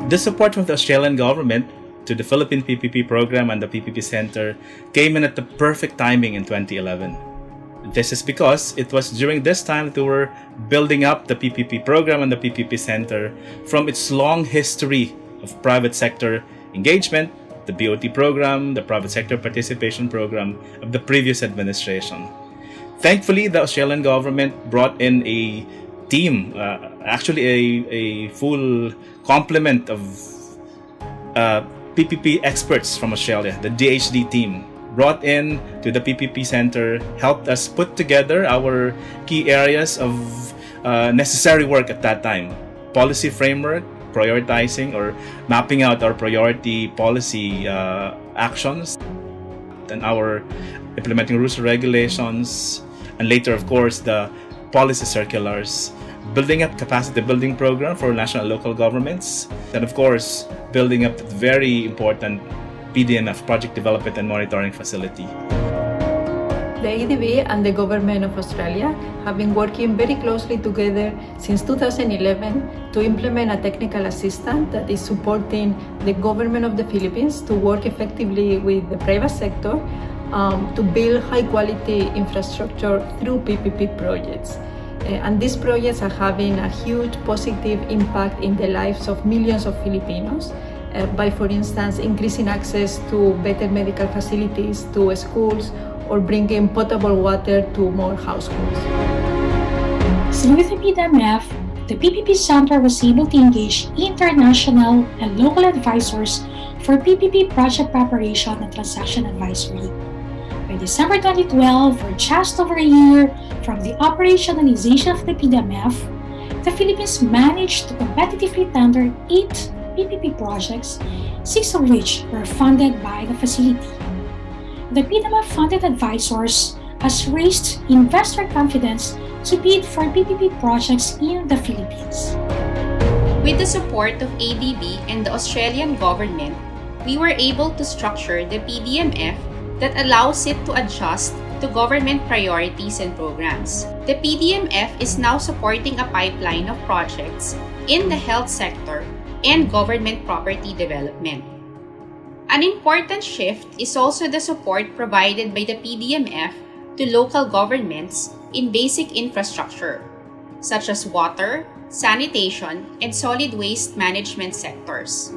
The support from the Australian government to the Philippine PPP Program and the PPP Center came in at the perfect timing in 2011. This is because it was during this time that we were building up the PPP Program and the PPP Center from its long history of private sector engagement, the BOT program, the private sector participation program of the previous administration. Thankfully, the Australian government brought in a team, actually a full complement of PPP experts from Australia, the DHD team, brought in to the PPP Center, helped us put together our key areas of necessary work at that time. Policy framework, prioritizing or mapping out our priority policy actions, and our implementing rules and regulations, and later, of course, the policy circulars, building up capacity building program for national and local governments, and of course, building up the very important PDMF, Project Development and Monitoring Facility. The ADB and the Government of Australia have been working very closely together since 2011 to implement a technical assistant that is supporting the Government of the Philippines to work effectively with the private sector to build high-quality infrastructure through PPP projects. And these projects are having a huge positive impact in the lives of millions of Filipinos by, for instance, increasing access to better medical facilities, to schools, or bringing potable water to more households. Through the PDMF, the PPP Center was able to engage international and local advisors for PPP project preparation and transaction advisory. By December 2012, or just over a year from the operationalization of the PDMF, the Philippines managed to competitively tender 8 PPP projects, 6 of which were funded by the facility. The PDMF-funded advisors has raised investor confidence to bid for PPP projects in the Philippines. With the support of ADB and the Australian government, we were able to structure the PDMF that allows it to adjust to government priorities and programs. The PDMF is now supporting a pipeline of projects in the health sector and government property development. An important shift is also the support provided by the PDMF to local governments in basic infrastructure, such as water, sanitation, and solid waste management sectors.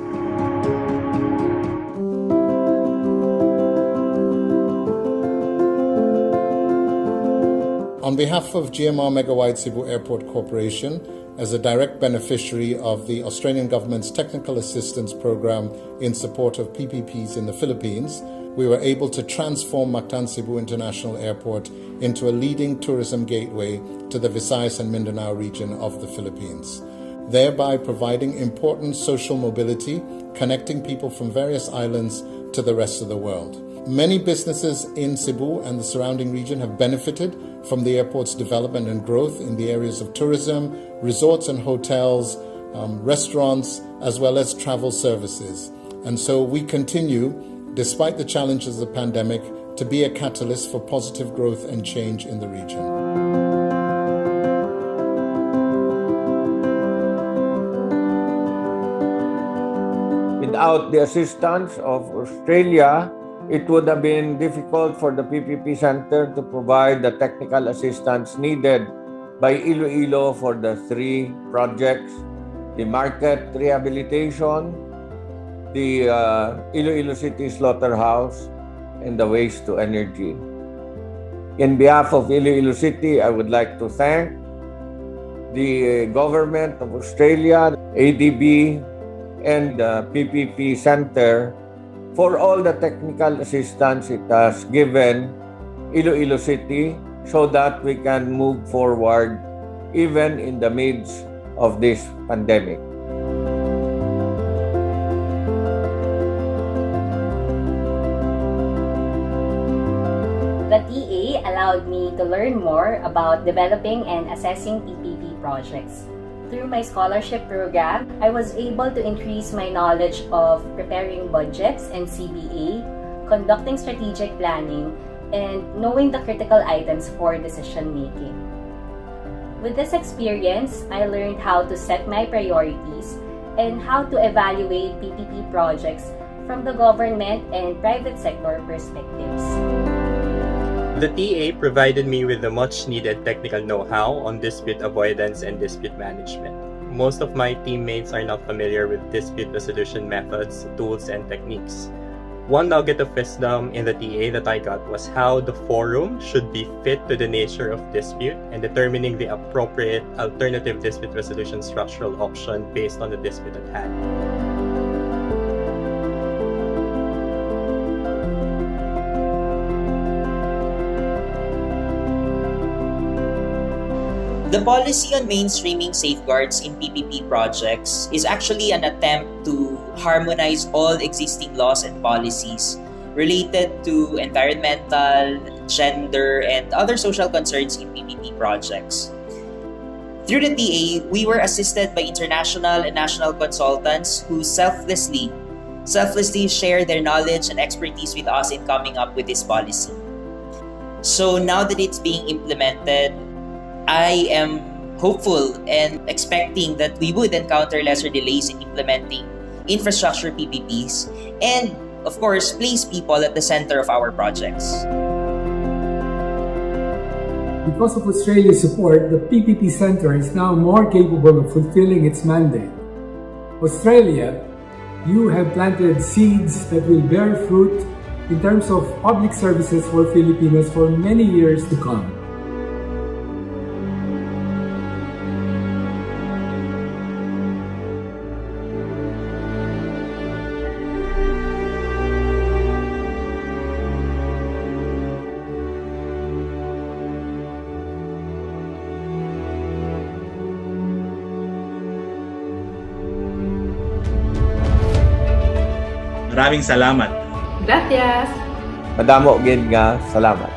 On behalf of GMR Megawide Cebu Airport Corporation, as a direct beneficiary of the Australian Government's Technical Assistance Program in support of PPPs in the Philippines, we were able to transform Mactan Cebu International Airport into a leading tourism gateway to the Visayas and Mindanao region of the Philippines, thereby providing important social mobility, connecting people from various islands to the rest of the world. Many businesses in Cebu and the surrounding region have benefited from the airport's development and growth in the areas of tourism, resorts and hotels, restaurants, as well as travel services. And so we continue, despite the challenges of the pandemic, to be a catalyst for positive growth and change in the region. Without the assistance of Australia, it would have been difficult for the PPP Center to provide the technical assistance needed by Iloilo for the 3 projects, the market rehabilitation, the Iloilo City Slaughterhouse, and the waste to energy. In behalf of Iloilo City, I would like to thank the Government of Australia, ADB, and the PPP Center for all the technical assistance it has given Iloilo City so that we can move forward even in the midst of this pandemic. The TA allowed me to learn more about developing and assessing PPP projects. Through my scholarship program, I was able to increase my knowledge of preparing budgets and CBA, conducting strategic planning, and knowing the critical items for decision making. With this experience, I learned how to set my priorities and how to evaluate PPP projects from the government and private sector perspectives. The TA provided me with the much-needed technical know-how on dispute avoidance and dispute management. Most of my teammates are not familiar with dispute resolution methods, tools, and techniques. One nugget of wisdom in the TA that I got was how the forum should be fit to the nature of dispute and determining the appropriate alternative dispute resolution structural option based on the dispute at hand. The policy on mainstreaming safeguards in PPP projects is actually an attempt to harmonize all existing laws and policies related to environmental, gender, and other social concerns in PPP projects. Through the TA, we were assisted by international and national consultants who selflessly share their knowledge and expertise with us in coming up with this policy. So now that it's being implemented, I am hopeful and expecting that we would encounter lesser delays in implementing infrastructure PPPs and, of course, place people at the center of our projects. Because of Australia's support, the PPP Center is now more capable of fulfilling its mandate. Australia, you have planted seeds that will bear fruit in terms of public services for Filipinos for many years to come. Maraming salamat. Gracias! Madamo gid nga salamat.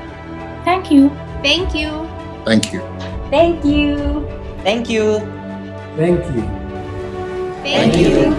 Thank you. Thank you. Thank you. Thank you! Thank you! Thank you. Thank you.